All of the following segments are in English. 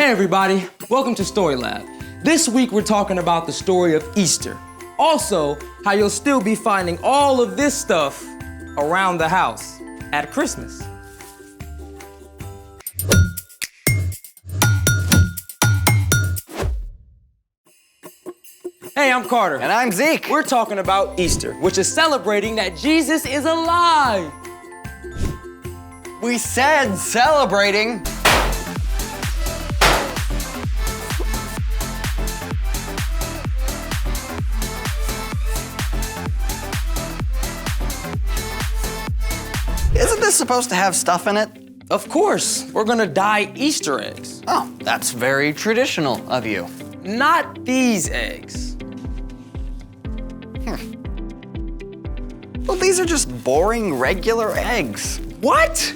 Hey everybody, welcome to Story Lab. This week we're talking about the story of Easter. Also, how you'll still be finding all of this stuff around the house at Christmas. Hey, I'm Carter. And I'm Zeke. We're talking about Easter, which is celebrating that Jesus is alive. We said celebrating. Isn't this supposed to have stuff in it? Of course, we're gonna dye Easter eggs. Oh, that's very traditional of you. Not these eggs. Well, these are just boring, regular eggs. What?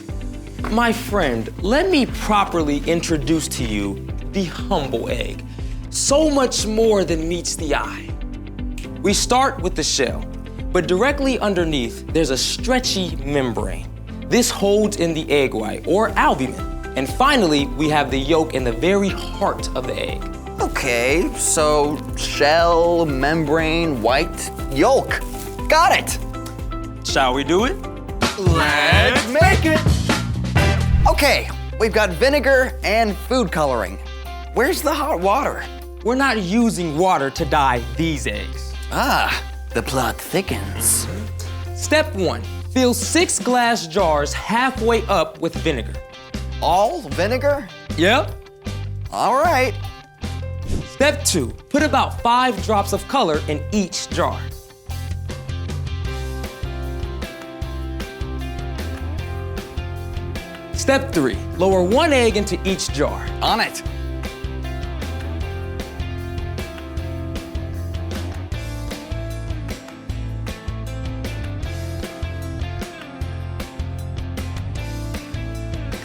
My friend, let me properly introduce to you the humble egg. So much more than meets the eye. We start with the shell, but directly underneath, there's a stretchy membrane. This holds in the egg white, or albumin. And finally, we have the yolk in the very heart of the egg. Okay, so shell, membrane, white, yolk. Got it. Shall we do it? Let's make it. Okay, we've got vinegar and food coloring. Where's the hot water? We're not using water to dye these eggs. Ah, the plot thickens. Step 1, fill 6 glass jars halfway up with vinegar. All vinegar? Yep. All right. Step 2, put about 5 drops of color in each jar. Step 3, lower 1 egg into each jar. On it.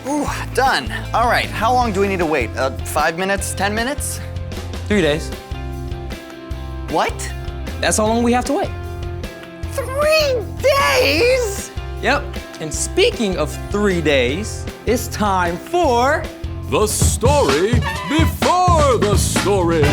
Ooh, done. All right, how long do we need to wait? 5 minutes, 10 minutes? 3 days. What? That's how long we have to wait. 3 days? Yep. And speaking of 3 days, it's time for The story before the story.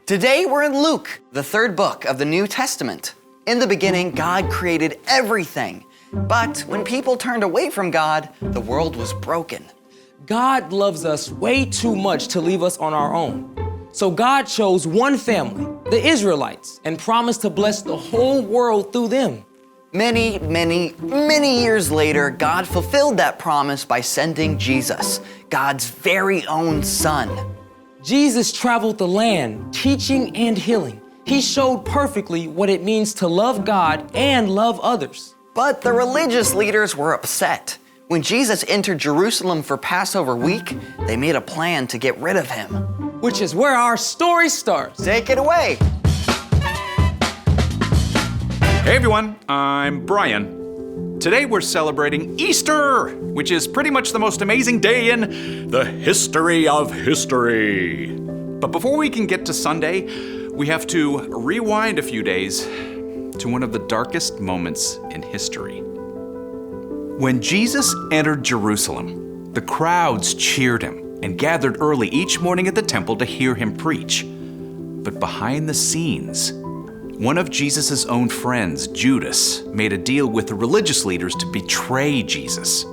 Today we're in Luke, the 3rd book of the New Testament. In the beginning, God created everything. But when people turned away from God, the world was broken. God loves us way too much to leave us on our own. So God chose one family, the Israelites, and promised to bless the whole world through them. Many, many, many years later, God fulfilled that promise by sending Jesus, God's very own son. Jesus traveled the land, teaching and healing. He showed perfectly what it means to love God and love others. But the religious leaders were upset. When Jesus entered Jerusalem for Passover week, they made a plan to get rid of him. Which is where our story starts. Take it away. Hey everyone, I'm Brian. Today we're celebrating Easter, which is pretty much the most amazing day in the history of history. But before we can get to Sunday, we have to rewind a few days to one of the darkest moments in history. When Jesus entered Jerusalem, the crowds cheered him and gathered early each morning at the temple to hear him preach. But behind the scenes, one of Jesus' own friends, Judas, made a deal with the religious leaders to betray Jesus.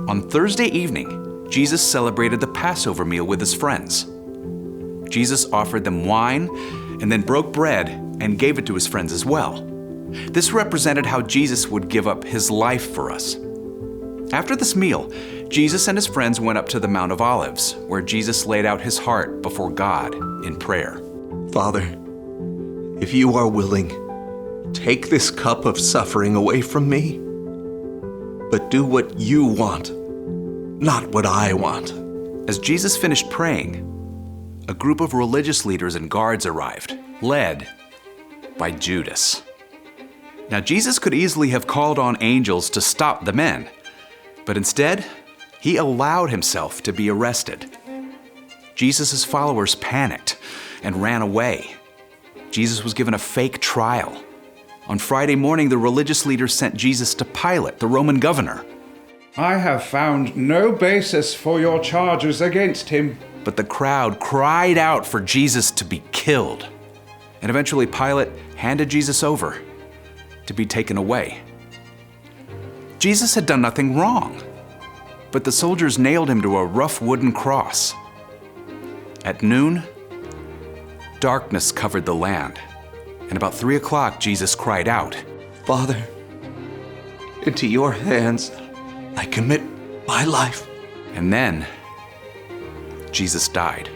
On Thursday evening, Jesus celebrated the Passover meal with his friends. Jesus offered them wine and then broke bread and gave it to his friends as well. This represented how Jesus would give up his life for us. After this meal, Jesus and his friends went up to the Mount of Olives, where Jesus laid out his heart before God in prayer. Father, if you are willing, take this cup of suffering away from me, but do what you want, not what I want. As Jesus finished praying, a group of religious leaders and guards arrived, led by Judas. Now, Jesus could easily have called on angels to stop the men, but instead, he allowed himself to be arrested. Jesus' followers panicked and ran away. Jesus was given a fake trial. On Friday morning, the religious leaders sent Jesus to Pilate, the Roman governor. I have found no basis for your charges against him. but the crowd cried out for Jesus to be killed. And eventually Pilate handed Jesus over to be taken away. Jesus had done nothing wrong, but the soldiers nailed him to a rough wooden cross. At noon, darkness covered the land, and about 3 o'clock, Jesus cried out, Father, into your hands I commit my life. and then Jesus died.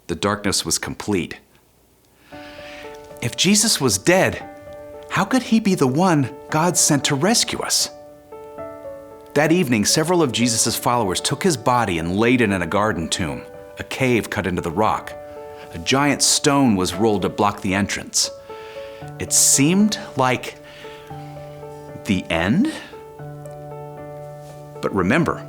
The darkness was complete. If Jesus was dead, how could he be the one God sent to rescue us? That evening, several of Jesus' followers took his body and laid it in a garden tomb, a cave cut into the rock. A giant stone was rolled to block the entrance. It seemed like the end? But remember,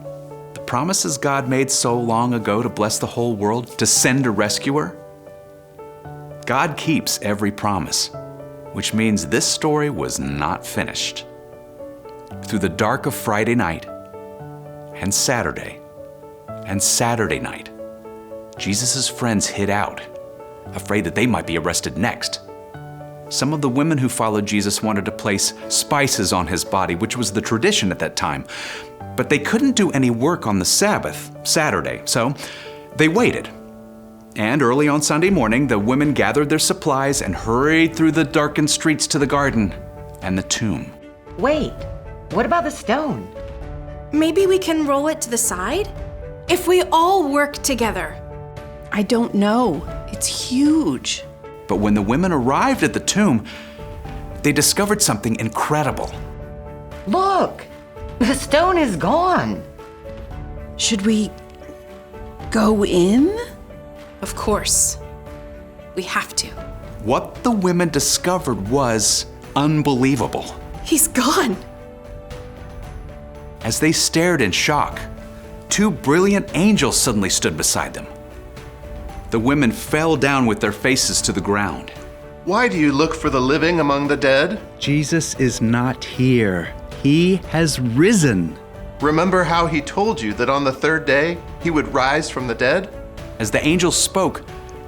the promises God made so long ago to bless the whole world, to send a rescuer? God keeps every promise, which means this story was not finished. Through the dark of Friday night and Saturday night, Jesus' friends hid out, afraid that they might be arrested next. Some of the women who followed Jesus wanted to place spices on his body, which was the tradition at that time. But they couldn't do any work on the Sabbath, Saturday, so they waited. And early on Sunday morning, the women gathered their supplies and hurried through the darkened streets to the garden and the tomb. Wait, what about the stone? Maybe we can roll it to the side? If we all work together. I don't know. It's huge. But when the women arrived at the tomb, they discovered something incredible. Look, the stone is gone. Should we go in? Of course. We have to. What the women discovered was unbelievable. He's gone. As they stared in shock, 2 brilliant angels suddenly stood beside them. The women fell down with their faces to the ground. Why do you look for the living among the dead? Jesus is not here. He has risen. Remember how he told you that on the 3rd day he would rise from the dead? As the angels spoke,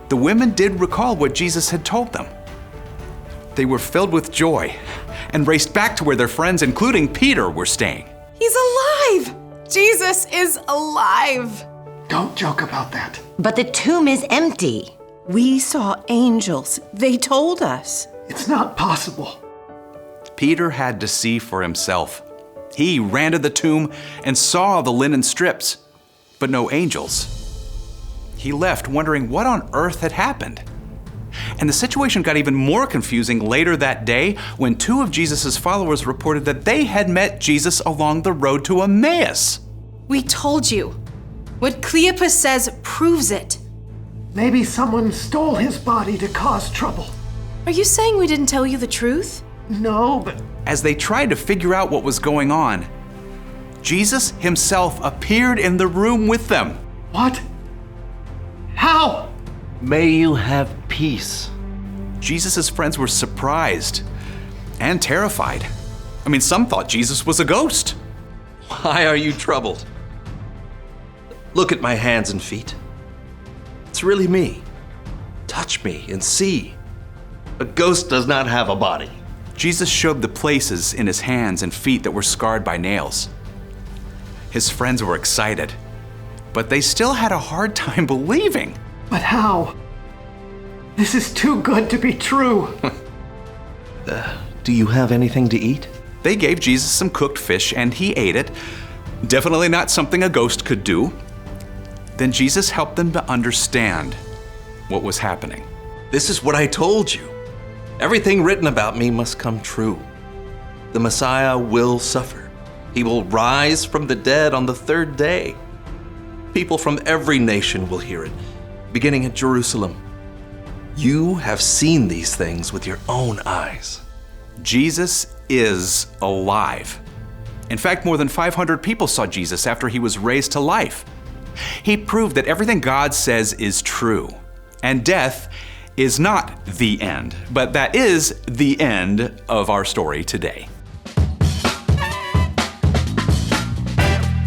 the women did recall what Jesus had told them. They were filled with joy and raced back to where their friends, including Peter, were staying. He's alive! Jesus is alive! Don't joke about that. But the tomb is empty. We saw angels. They told us. It's not possible. Peter had to see for himself. He ran to the tomb and saw the linen strips, but no angels. He left wondering what on earth had happened. And the situation got even more confusing later that day when 2 of Jesus' followers reported that they had met Jesus along the road to Emmaus. We told you. What Cleopas says proves it. Maybe someone stole his body to cause trouble. Are you saying we didn't tell you the truth? No, but As they tried to figure out what was going on, Jesus himself appeared in the room with them. what? How? May you have peace. Jesus' friends were surprised and terrified. I mean, some thought Jesus was a ghost. Why are you troubled? Look at my hands and feet. It's really me. Touch me and see. A ghost does not have a body. Jesus showed the places in his hands and feet that were scarred by nails. His friends were excited, but they still had a hard time believing. But how? This is too good to be true. Do you have anything to eat? They gave Jesus some cooked fish and he ate it. Definitely not something a ghost could do. Then Jesus helped them to understand what was happening. This is what I told you. Everything written about me must come true. The Messiah will suffer. He will rise from the dead on the 3rd day. People from every nation will hear it, beginning at Jerusalem. You have seen these things with your own eyes. Jesus is alive. In fact, more than 500 people saw Jesus after he was raised to life. He proved that everything God says is true, and death is not the end, but that is the end of our story today.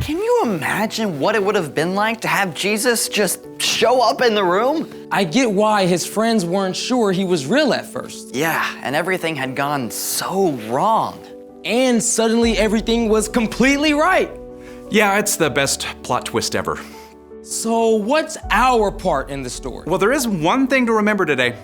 Can you imagine what it would have been like to have Jesus just show up in the room? I get why his friends weren't sure he was real at first. Yeah, and everything had gone so wrong. And suddenly everything was completely right. Yeah, it's the best plot twist ever. So what's our part in the story? Well, there is one thing to remember today,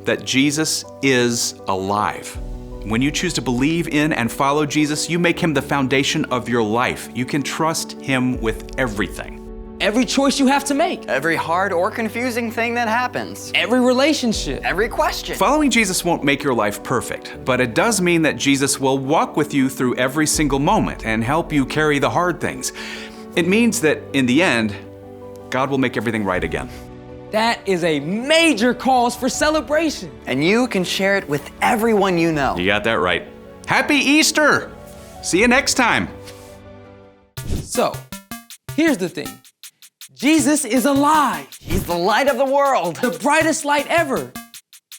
that Jesus is alive. When you choose to believe in and follow Jesus, you make him the foundation of your life. You can trust him with everything. Every choice you have to make. Every hard or confusing thing that happens. Every relationship. Every question. Following Jesus won't make your life perfect, but it does mean that Jesus will walk with you through every single moment and help you carry the hard things. It means that in the end, God will make everything right again. That is a major cause for celebration. And you can share it with everyone you know. You got that right. Happy Easter! See you next time. So, here's the thing. Jesus is alive. He's the light of the world. The brightest light ever.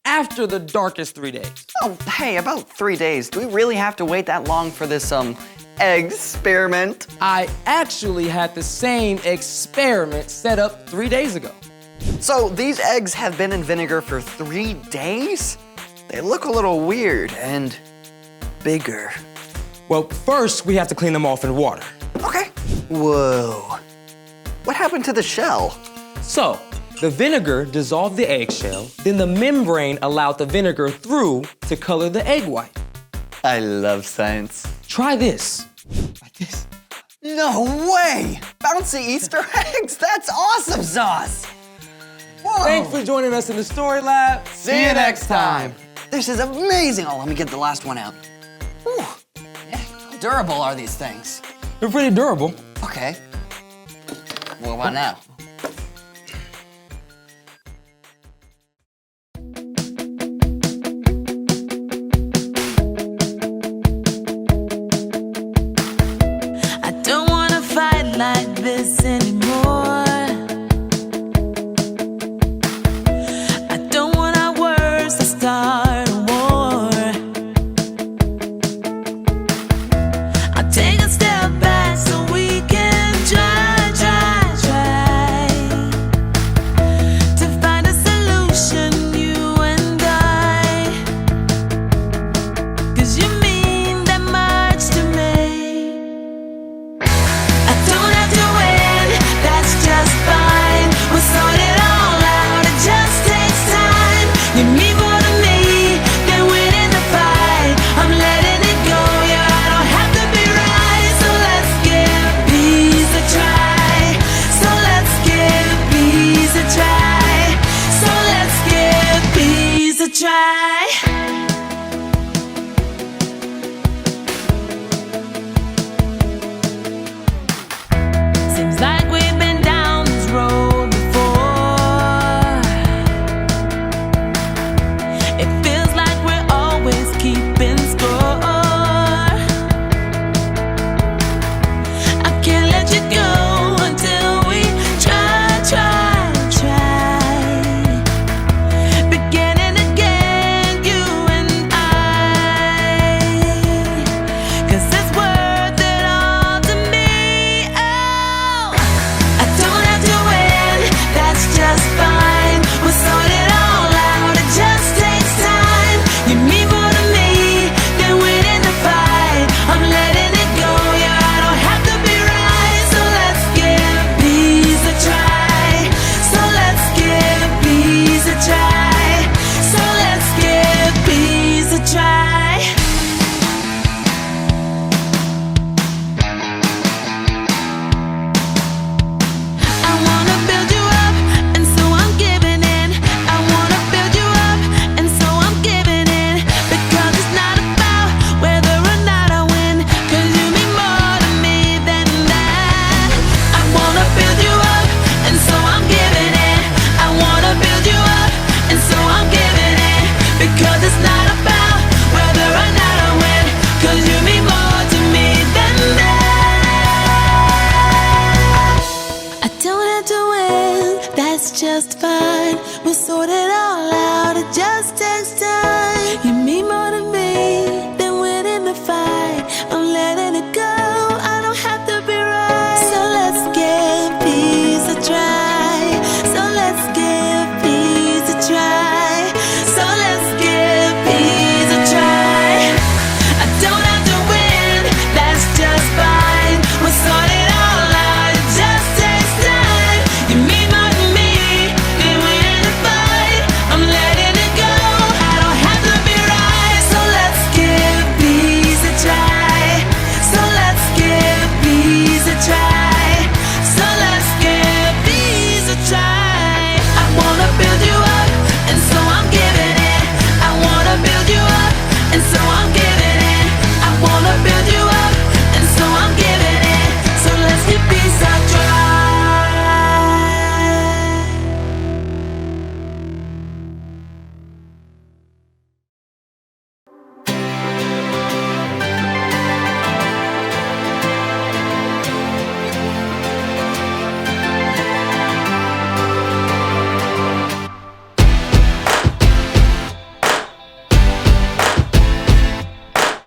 After the darkest 3 days. Oh, hey, about 3 days. Do we really have to wait that long for this, experiment? I actually had the same experiment set up 3 days ago. So these eggs have been in vinegar for 3 days? They look a little weird and bigger. Well, first we have to clean them off in water. Okay. Whoa. What happened to the shell? So, the vinegar dissolved the eggshell, then the membrane allowed the vinegar through to color the egg white. I love science. Try this. Like this. No way! Bouncy Easter eggs! That's awesome sauce! Whoa. Thanks for joining us in the Story Lab. See you next time. This is amazing. Oh, let me get the last one out. Whew. Yeah, how durable are these things? They're pretty durable. Okay. What about now? I don't wanna fight like this anymore. I don't want our words to start a war. I'll take a step back so we can try to find a solution, you and I. 'Cause you mean that much to me. I don't have to win, that's just fine. We'll sort it all out, it just takes time. You mean more to me than winning the fight. I'm letting it go, yeah, I don't have to be right. So let's give peace a try. So let's give peace a try. So let's give peace a try. Seems like we've been down this road before. It feels like we're always keeping score. I can't let you go until we try. Beginning again, you and I. 'Cause it's worth it all to me. Oh, I don't have to win, that's just fine. We'll sort it all out, it just takes time. You mean more to me than winning the fight. I'm letting it go, yeah, I don't have to be right. So let's give peace a try. So let's give peace a try. So let's give peace a try. I wanna build you up, and so I'm giving in. I wanna build you up, and so I'm giving in. Because it's not about whether or not I win, 'cause you mean more to me than that. I wanna build you up, and so I'm giving in. I wanna build you up, and so I'm giving in. Because it's not about whether or not I win, 'cause you mean more to me than that. I don't have to win, that's just fine. We'll sort it all out, it just takes time. You mean more to me